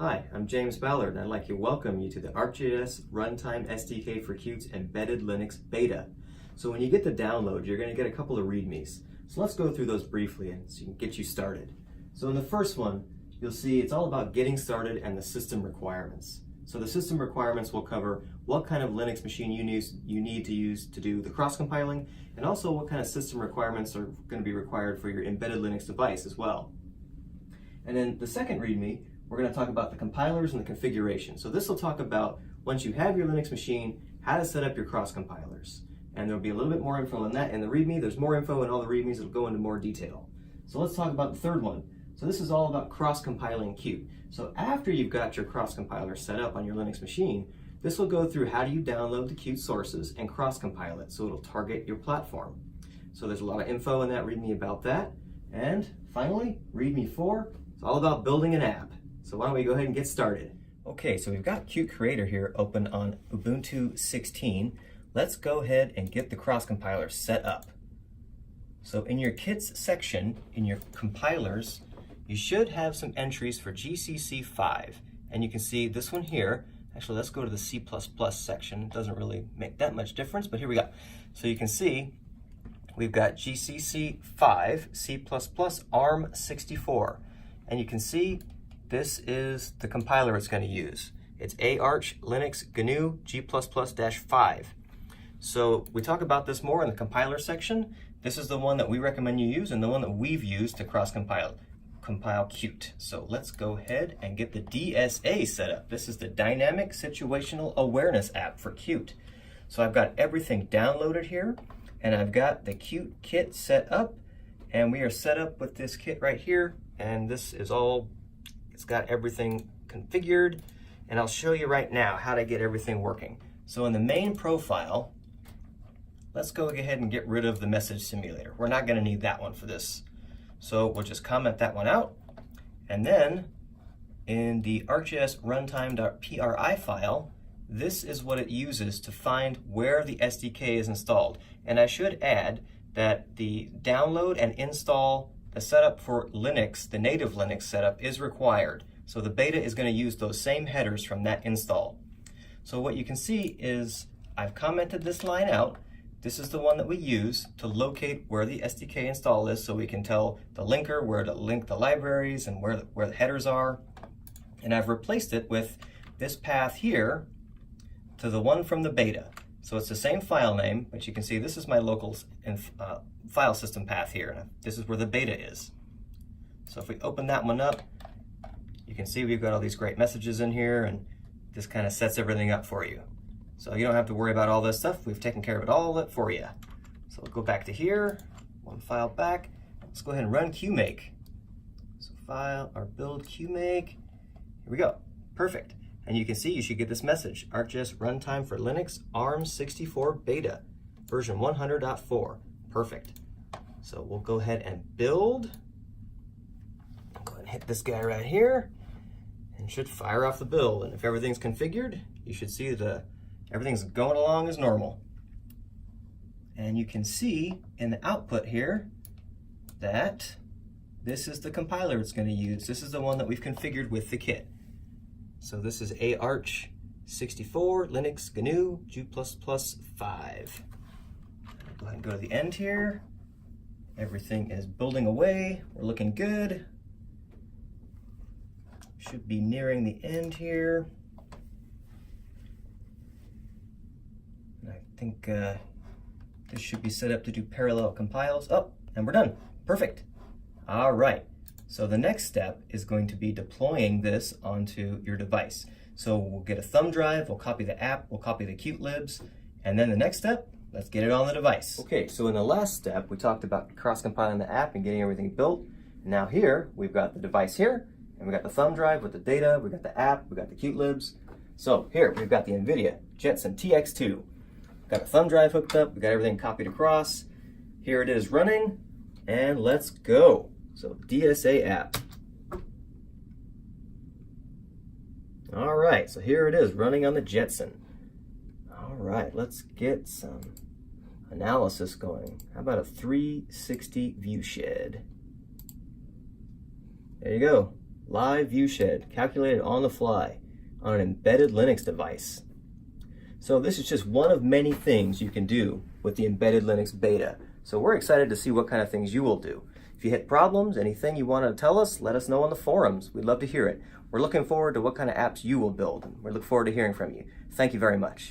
Hi, I'm James Ballard, and I'd like to welcome you to the ArcGIS Runtime SDK for Qute's Embedded Linux Beta. So when you get the download, you're going to get a couple of readmes. So let's go through those briefly and so you can get you started. So in the first one, you'll see it's all about getting started and the system requirements. So the system requirements will cover what kind of Linux machine you need to use to do the cross-compiling, and also what kind of system requirements are going to be required for your embedded Linux device as well. And then the second README, we're going to talk about the compilers and the configuration. So this will talk about, once you have your Linux machine, how to set up your cross-compilers. And there'll be a little bit more info on that in the README. There's more info in all the READMEs. It'll go into more detail. So let's talk about the third one. So this is all about cross-compiling Qt. So after you've got your cross-compiler set up on your Linux machine, this will go through how do you download the Qt sources and cross-compile it so it'll target your platform. So there's a lot of info in that README about that. And finally, README 4, it's all about building an app. So why don't we go ahead and get started. Okay, so we've got Qt Creator here open on Ubuntu 16. Let's go ahead and get the cross-compiler set up. So in your kits section, in your compilers, you should have some entries for GCC 5. And you can see this one here. Actually, let's go to the C++ section. It doesn't really make that much difference, but here we go. So you can see we've got GCC 5, C++, ARM64. And you can see this is the compiler it's going to use. It's ARch Linux GNU G++-5. So we talk about this more in the compiler section. This is the one that we recommend you use and the one that we've used to compile Qt. So let's go ahead and get the DSA set up. This is the Dynamic Situational Awareness app for Qt. So I've got everything downloaded here, and I've got the Qt kit set up, and we are set up with this kit right here, and this is all, it's got everything configured, and I'll show you right now how to get everything working. So in the main profile, let's go ahead and get rid of the message simulator. We're not going to need that one for this. So we'll just comment that one out. And then in the ArcGIS runtime.pri file, this is what it uses to find where the SDK is installed. And I should add that the download and install, the setup for Linux, the native Linux setup, is required. So the beta is going to use those same headers from that install. So what you can see is I've commented this line out. This is the one that we use to locate where the SDK install is, so we can tell the linker where to link the libraries and where the headers are. And I've replaced it with this path here to the one from the beta. So it's the same file name, but you can see this is my local file system path here. And this is where the beta is. So if we open that one up, you can see we've got all these great messages in here, and this kind of sets everything up for you. So you don't have to worry about all this stuff. We've taken care of it all for you. So we'll go back to here, one file back. Let's go ahead and run QMake. So file or build QMake. Here we go. Perfect. And you can see you should get this message. ArcGIS Runtime for Linux ARM64 Beta, version 100.4. Perfect. So we'll go ahead and build. Go ahead and hit this guy right here, and should fire off the build. And if everything's configured, you should see everything's going along as normal. And you can see in the output here that this is the compiler it's going to use. This is the one that we've configured with the kit. So this is ARch64 Linux GNU G++5. Go ahead and go to the end here. Everything is building away. We're looking good. Should be nearing the end here. I think this should be set up to do parallel compiles. Oh, and we're done. Perfect. All right. So the next step is going to be deploying this onto your device. So we'll get a thumb drive, we'll copy the app, we'll copy the Qt libs, and then the next step, let's get it on the device. Okay, so in the last step, we talked about cross-compiling the app and getting everything built. Now here, we've got the device here, and we've got the thumb drive with the data, we've got the app, we've got the Qt libs. So here, we've got the NVIDIA Jetson TX2. Got a thumb drive hooked up, we got everything copied across. Here it is running, and let's go. So DSA app. All right, so here it is running on the Jetson. All right, let's get some analysis going. How about a 360 view shed? There you go. live viewshed, calculated on the fly on an embedded Linux device. So this is just one of many things you can do with the embedded Linux beta. So we're excited to see what kind of things you will do. If you hit problems, anything you want to tell us, let us know on the forums. We'd love to hear it. We're looking forward to what kind of apps you will build. We look forward to hearing from you. Thank you very much.